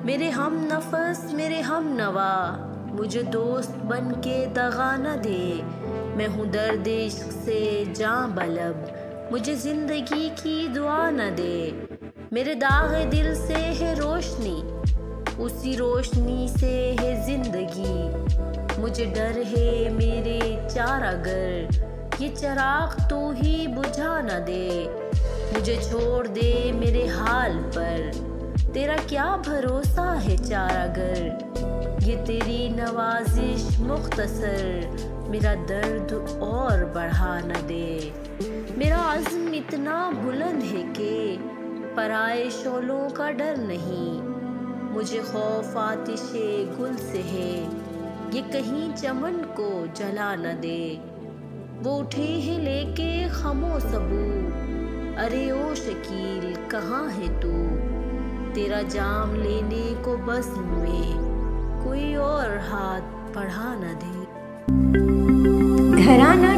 मेरे हम नफस मेरे हम नवा, मुझे दोस्त बन के दगा न दे। मैं हूँ दर्द इश्क से जाँ बलब, मुझे जिंदगी की दुआ न दे। मेरे दागे दिल से है रोशनी, उसी रोशनी से है जिंदगी। मुझे डर है मेरे चारागर, ये चिराग तू ही बुझा न दे। मुझे छोड़ दे मेरे हाल पर, तेरा क्या भरोसा है चारागर। ये तेरी नवाजिश मुख्तसर, मेरा दर्द और बढ़ा न दे। मेरा अज़्म इतना बुलंद है कि पराए शोलों का डर नहीं। मुझे खौफ आतिशे गुल से है, ये कहीं चमन को जला न दे। वो उठे है लेके खमो सबू, अरे ओ शकील कहाँ है तू। तेरा जाम लेने को बस में कोई और हाथ बढ़ा न दे। घराना